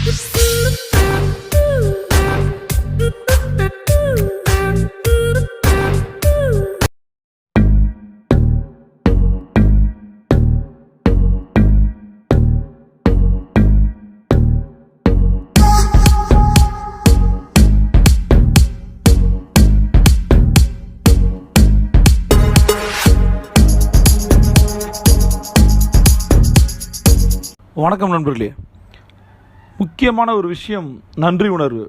வணக்கம் நண்பர்களே. முக்கியமான ஒரு விஷயம் நன்றி உணர்வு.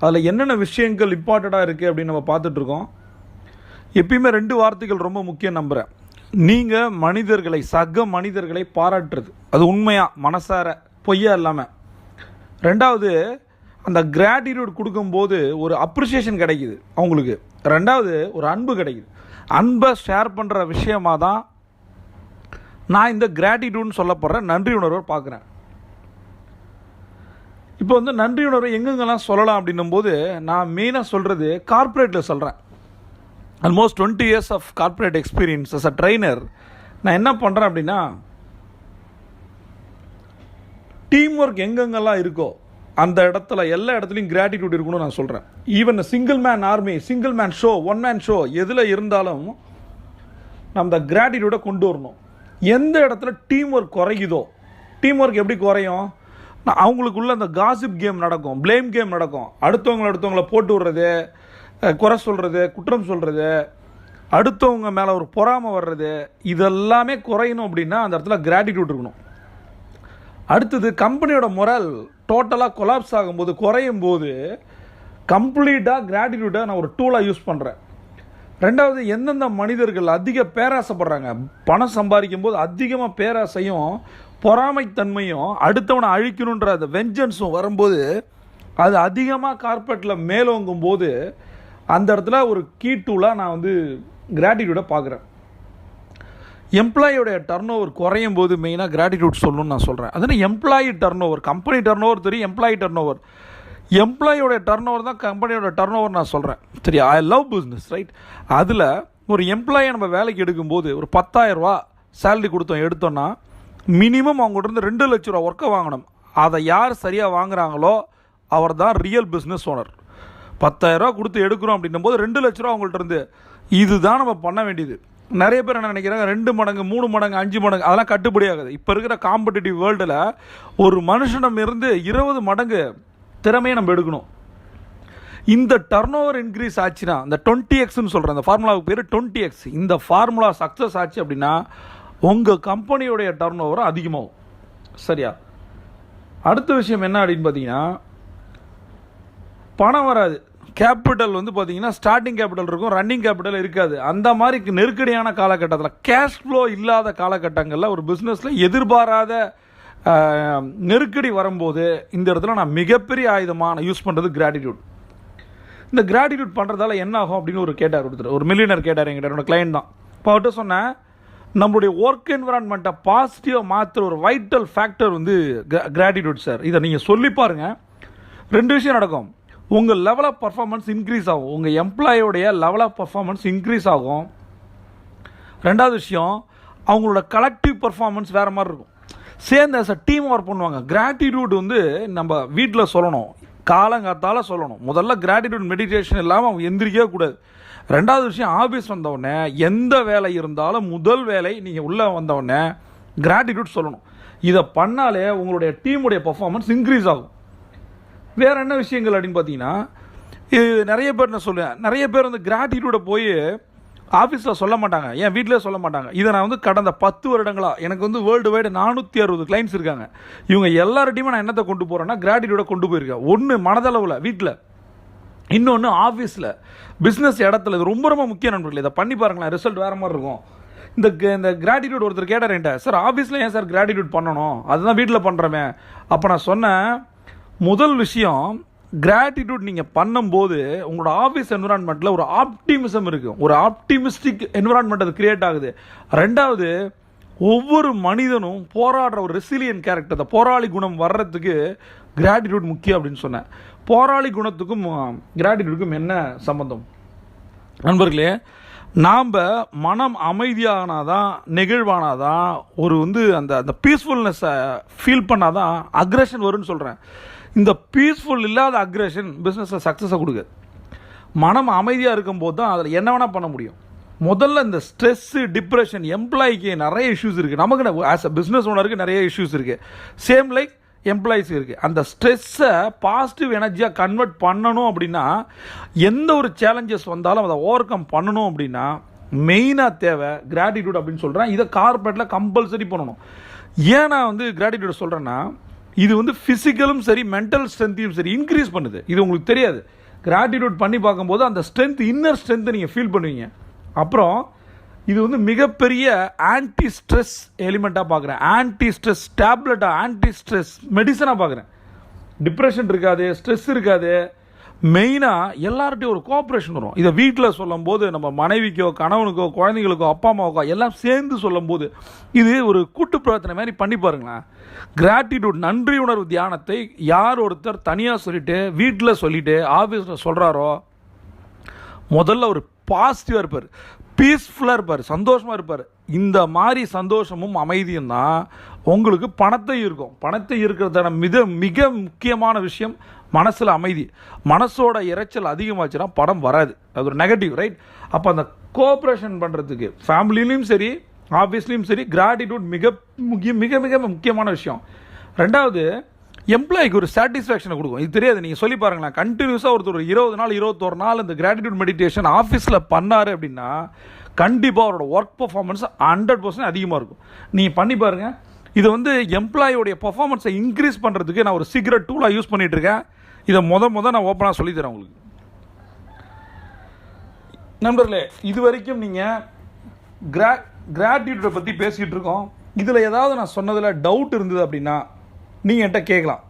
அதில் என்னென்ன விஷயங்கள் இம்பார்ட்டண்ட்டாக இருக்குது அப்படின்னு நம்ம பார்த்துட்ருக்கோம். எப்பயுமே 2 வார்த்தைகள் ரொம்ப முக்கியம் நம்புகிறேன். நீங்கள் மனிதர்களை, சக மனிதர்களை பாராட்டுறது, அது உண்மையாக மனசார பொய்யா இல்லாமல். 2வது, அந்த கிராட்டிடியூட் கொடுக்கும்போது ஒரு அப்ரிசியேஷன் கிடைக்குது அவங்களுக்கு. 2வது, ஒரு அன்பு கிடைக்குது. அன்பை ஷேர் பண்ணுற விஷயமாக தான் நான் இந்த கிராட்டிடியூட்னு சொல்லப்படுற நன்றி உணர்வை பார்க்குறேன். இப்போ நன்றி உணர்வை எங்கெங்கெல்லாம் சொல்லலாம் அப்படின்னும் போது நான் மெயினாக சொல்கிறது கார்ப்பரேட்டில் சொல்கிறேன். Almost 20 years of corporate experience as a trainer. நான் என்ன பண்ணுறேன் அப்படின்னா, டீம் ஒர்க் எங்கெங்கெல்லாம் இருக்கோ அந்த இடத்துல எல்லா இடத்துலையும் கிராட்டிடியூட் இருக்கணும்னு நான் சொல்கிறேன். Even single man army, single man show, one man show எதில் இருந்தாலும் நம்ம இந்த கிராட்டிடியூடை கொண்டு வரணும். எந்த இடத்துல டீம் ஒர்க் குறையுதோ, டீம் ஒர்க் எப்படி குறையும், அவங்களுக்குள்ள அந்த காசிப் கேம் நடக்கும், ப்ளேம் கேம் நடக்கும். அடுத்தவங்கள போட்டு விடுறது, குறை சொல்கிறது, குற்றம் சொல்கிறது, அடுத்தவங்க மேலே ஒரு பொறாமை வர்றது, இதெல்லாமே குறையணும் அப்படின்னா அந்த இடத்துல கிராட்டிடியூட் இருக்கணும். அடுத்தது, கம்பெனியோட மொரல் டோட்டலாக கொலாப்ஸ் ஆகும்போது, குறையும் போது கம்ப்ளீட்டாக கிராட்டிடியூட்டை நான் ஒரு டூலாக யூஸ் பண்ணுறேன். 2வது, எந்தெந்த மனிதர்கள் அதிக பேராசைப்படுறாங்க, பணம் சம்பாதிக்கும் போது அதிகமாக பேராசையும் பொறாமைத்தன்மையும் அடுத்தவனை அழிக்கணுன்ற அந்த வெஞ்சன்ஸும் வரும்போது அது அதிகமாக கார்பரேட்டில் மேலோங்கும் போது அந்த இடத்துல ஒரு கீ டூலாக நான் கிராட்டிடியூடை பார்க்குறேன். எம்ப்ளாயோடைய டர்ன் ஓவர் குறையும் போது மெயினாக கிராட்டிடியூட் சொல்லணும்னு நான் சொல்கிறேன். அதுனா employee turn over, company turn over தெரியும், எம்ப்ளாயி டர்ன் ஓவர். எம்ப்ளாயோடைய டர்ன் ஓவர் தான் கம்பெனியோட டர்ன் ஓவர் நான் சொல்கிறேன். சரி, ஐ லவ் பிஸ்னஸ், ரைட்? அதில் ஒரு எம்ப்ளாயை நம்ம வேலைக்கு எடுக்கும்போது ஒரு 10,000 ரூபா சேலரி எடுத்தோன்னா மினிமம் அவங்கள்ட்ட 2 லட்ச ரூபா ஒர்க்கை வாங்கணும். அதை யார் சரியாக வாங்குகிறாங்களோ அவர் தான் ரியல் பிஸ்னஸ் ஓனர். 10,000 ரூபா கொடுத்து எடுக்கிறோம் அப்படின்னும் போது 2 லட்ச ரூபா அவங்கள்ட்ட இருந்து இதுதான் நம்ம பண்ண வேண்டியது. நிறைய பேர் என்ன நினைக்கிறாங்க, 2 மடங்கு 3 மடங்கு 5 மடங்கு அதெல்லாம் கட்டுப்படி ஆகுது. இப்போ இருக்கிற காம்படிட்டிவ் வேர்ல்டில் ஒரு மனுஷனிடம் இருந்து 20 மடங்கு திறமையை நம்ம எடுக்கணும். இந்த டர்ன் ஓவர் இன்க்ரீஸ் ஆச்சுன்னா, இந்த 20x சொல்கிறேன், அந்த ஃபார்முலாவுக்கு பேர் 20x. இந்த ஃபார்முலா சக்ஸஸ் ஆச்சு அப்படின்னா உங்கள் கம்பெனியோடைய டர்ன் ஓவரும் அதிகமாகும். சரியா? அடுத்த விஷயம் என்ன அப்படின்னு பார்த்தீங்கன்னா, பணம் வராது. கேபிட்டல் பார்த்தீங்கன்னா ஸ்டார்டிங் கேபிட்டல் இருக்கும், ரன்னிங் கேபிட்டல் இருக்காது. அந்த மாதிரி நெருக்கடியான காலகட்டத்தில், கேஷ் ஃப்ளோ இல்லாத காலகட்டங்களில் ஒரு பிஸ்னஸில் எதிர்பாராத நெருக்கடி வரும்போது இந்த இடத்துல நான் மிகப்பெரிய ஆயுதமாக யூஸ் பண்ணுறது கிராட்டிடியூட். இந்த கிராட்டிடியூட் பண்ணுறதால என்ன ஆகும் அப்படின்னு ஒருத்தர் ஒரு மில்லியனர் கேட்டார் என்கிட்ட, என்னோட கிளைண்ட் தான். இப்போ அவர்கிட்ட சொன்னேன், நம்மளுடைய ஒர்க் என்விரான்மெண்ட்டை பாசிட்டிவாக மாற்றுற ஒரு வைட்டல் ஃபேக்டர் கிராட்டிடியூட் சார். இதை நீங்கள் சொல்லி பாருங்கள், 2 விஷயம் நடக்கும். உங்கள் லெவல் ஆஃப் பர்ஃபார்மன்ஸ் இன்க்ரீஸ் ஆகும், உங்கள் எம்ப்ளாயோடைய லெவல் ஆஃப் பர்ஃபார்மன்ஸ் இன்க்ரீஸ் ஆகும். 2வது விஷயம், அவங்களோட கலெக்டிவ் பர்ஃபார்மன்ஸ் வேறு மாதிரி இருக்கும். சேர்ந்து அஸ் அ டீம் ஒர்க் பண்ணுவாங்க. கிராட்டிடியூட் நம்ம வீட்டில் சொல்லணும், காலங்காத்தால் சொல்லணும். முதல்ல கிராட்டிடியூட் மெடிடேஷன் இல்லாமல் அவங்க எந்திரிக்கவே கூடாது. 2வது விஷயம், ஆஃபீஸ் வந்தவுடனே எந்த வேலை இருந்தாலும் முதல் வேலை நீங்கள் உள்ளே வந்தவுடனே கிராட்டிடியூட் சொல்லணும். இதை பண்ணாலே உங்களுடைய டீமுடைய பர்ஃபார்மன்ஸ் இன்க்ரீஸ் ஆகும். வேறு என்ன விஷயங்கள் அப்படின்னு பார்த்தீங்கன்னா, இது நிறைய பேர் நான் சொல்லுவேன், நிறைய பேர் கிராட்டிடியூடை போய் ஆஃபீஸில் சொல்ல மாட்டாங்க, ஏன் வீட்டிலே சொல்ல மாட்டாங்க. இதை நான் கடந்த 10 வருடங்களாக எனக்கு வேர்ல்டு வைடு 460 கிளைண்ட்ஸ் இருக்காங்க. இவங்க எல்லார்ட்டையுமே நான் என்னத்தை கொண்டு போகிறேன்னா கிராட்டிடியூடை கொண்டு போயிருக்கேன். ஒன்று மனதளவில் வீட்டில், இன்னொன்று ஆஃபீஸில், பிஸ்னஸ் இடத்துல. இது ரொம்ப ரொம்ப முக்கிய நண்பர்கள். இதை பண்ணி பாருங்களேன், ரிசல்ட் வேறு மாதிரி இருக்கும். இந்த கிராட்டிடியூட் ஒருத்தர் கேட்டார் என்கிட்ட, சார் ஆஃபீஸில் ஏன் சார் கிராட்டிடியூட் பண்ணணும், அதுதான் வீட்டில் பண்ணுறமே. அப்போ நான் சொன்னேன், முதல் விஷயம், கிராட்டிடியூட் நீங்கள் பண்ணும்போது உங்களோட ஆஃபீஸ் என்விரான்மெண்ட்டில் ஒரு ஆப்டிமிசம் இருக்குது, ஒரு ஆப்டிமிஸ்டிக் என்விரான்மெண்ட் அது கிரியேட் ஆகுது. 2வது, ஒவ்வொரு மனிதனும் போராடுற ஒரு ரெசிலியன்ட் கேரக்டர், அந்த போராளி குணம் வர்றதுக்கு கிராட்டிடியூட் முக்கியம் அப்படின்னு சொன்னேன். போராளி குணத்துக்கும் கிராட்டிடியூடுக்கும் என்ன சம்பந்தம் நண்பர்களே? நாம் மனம் அமைதியானாதான், நெகிழ்வானாதான், ஒரு அந்த அந்த பீஸ்ஃபுல்னஸை ஃபீல் பண்ணாதான் அக்ரெஷன் வரும்னு சொல்கிறேன். இந்த பீஸ்ஃபுல் இல்லாத அக்ரெஷன் பிஸ்னஸில் சக்ஸஸை கொடுக்குது. மனம் அமைதியாக இருக்கும்போது தான் அதில் என்ன வேணால் பண்ண முடியும். முதல்ல இந்த ஸ்ட்ரெஸ்ஸு, டிப்ரெஷன், எம்ப்ளாய்க்கு நிறைய இஷ்யூஸ் இருக்குது. நமக்கு ஆஸ் அ பிஸ்னஸ் ஓனருக்கு நிறைய இஷ்யூஸ் இருக்குது. சேம் லைக் எம்ப்ளாயிஸ் இருக்குது. அந்த ஸ்ட்ரெஸ்ஸை பாசிட்டிவ் எனர்ஜியாக கன்வெர்ட் பண்ணணும் அப்படின்னா, எந்த ஒரு சேலஞ்சஸ் வந்தாலும் அதை ஓவர் கம் பண்ணணும் அப்படின்னா மெயினாக தேவை கிராட்டிடியூட் அப்படின்னு சொல்கிறேன். இதை கார்பரேட்டில் கம்பல்சரி பண்ணணும். ஏன் நான் கிராட்டிடியூட் சொல்கிறேன்னா, இது ஃபிசிக்கலும் சரி மென்டல் ஸ்ட்ரென்த்தையும் சரி இன்க்ரீஸ் பண்ணுது. இது உங்களுக்கு தெரியாது. கிராட்டிடியூட் பண்ணி பார்க்கும்போது அந்த ஸ்ட்ரென்த், இன்னர் ஸ்ட்ரென்த்தை நீங்கள் ஃபீல் பண்ணுவீங்க. அப்புறம் இது மிகப்பெரிய ஆன்டி ஸ்ட்ரெஸ் எலிமெண்ட்டாக பார்க்குறேன். ஆன்டி ஸ்ட்ரெஸ் டேப்லெட்டாக, ஆன்டி ஸ்ட்ரெஸ் மெடிசனாக பார்க்குறேன். டிப்ரெஷன் இருக்காது, ஸ்ட்ரெஸ் இருக்காது. மெயினாக எல்லார்ட்டையும் ஒரு கோஆப்ரேஷன் வரும். இதை வீட்டில் சொல்லும்போது, நம்ம மனைவிக்கோ, கணவனுக்கோ, குழந்தைங்களுக்கோ, அப்பா அம்மாவுக்கோ எல்லாம் சேர்ந்து சொல்லும்போது இது ஒரு கூட்டு பிரார்த்தனை மாதிரி பண்ணி பாருங்களேன். கிராட்டிடியூட், நன்றி உணர்வு தியானத்தை யார் ஒருத்தர் தனியாக சொல்லிவிட்டு, வீட்டில் சொல்லிவிட்டு, ஆஃபீஸில் சொல்கிறாரோ, முதல்ல ஒரு பாசிட்டிவாக இருப்பார், பீஸ்ஃபுல்லாக இருப்பார், சந்தோஷமாக இருப்பார். இந்த மாதிரி சந்தோஷமும் அமைதியும் தான் உங்களுக்கு பணத்தை இருக்கும். பணத்தை இருக்கிறதான மிக முக்கியமான விஷயம் மனசில் அமைதி. மனசோட இறைச்சல் அதிகமாச்சுன்னா பணம் வராது. அது ஒரு நெகட்டிவ், ரைட்? அப்போ அந்த கோஆப்ரேஷன் பண்ணுறதுக்கு ஃபேமிலிலையும் சரி, ஆஃபீஸ்லேயும் சரி, கிராட்டிடியூட் மிக மிக மிக முக்கியமான விஷயம். ரெண்டாவது, எம்ப்ளாய்க்கு ஒரு சாட்டிஸ்ஃபேக்ஷனை கொடுக்கும். இது தெரியாது, நீங்கள் சொல்லி பாருங்களேன். கண்டினியூஸாக ஒருத்தர் 20 நாள் 21 நாள் இந்த கிராட்டிடியூட் மெடிடேஷன் ஆஃபீஸில் பண்ணார் அப்படின்னா கண்டிப்பாக அவரோட ஒர்க் பர்ஃபார்மன்ஸ் 100% அதிகமாக இருக்கும். நீங்கள் பண்ணி பாருங்கள். இது எம்ப்ளாயோடைய பர்ஃபார்மன்ஸை இன்க்ரீஸ் பண்ணுறதுக்கு நான் ஒரு சீக்ரெட் டூலாக யூஸ் பண்ணிகிட்டு இருக்கேன். இதை நான் ஓப்பனாக சொல்லித்தரேன் உங்களுக்கு. நண்பர்களே, இது வரைக்கும் நீங்கள் கிராட்டிடியூட்டை பற்றி பேசிகிட்டு இருக்கோம். இதில் ஏதாவது நான் சொன்னதில் டவுட் இருந்தது அப்படின்னா நீங்கள் என்கிட்ட கேட்கலாம்.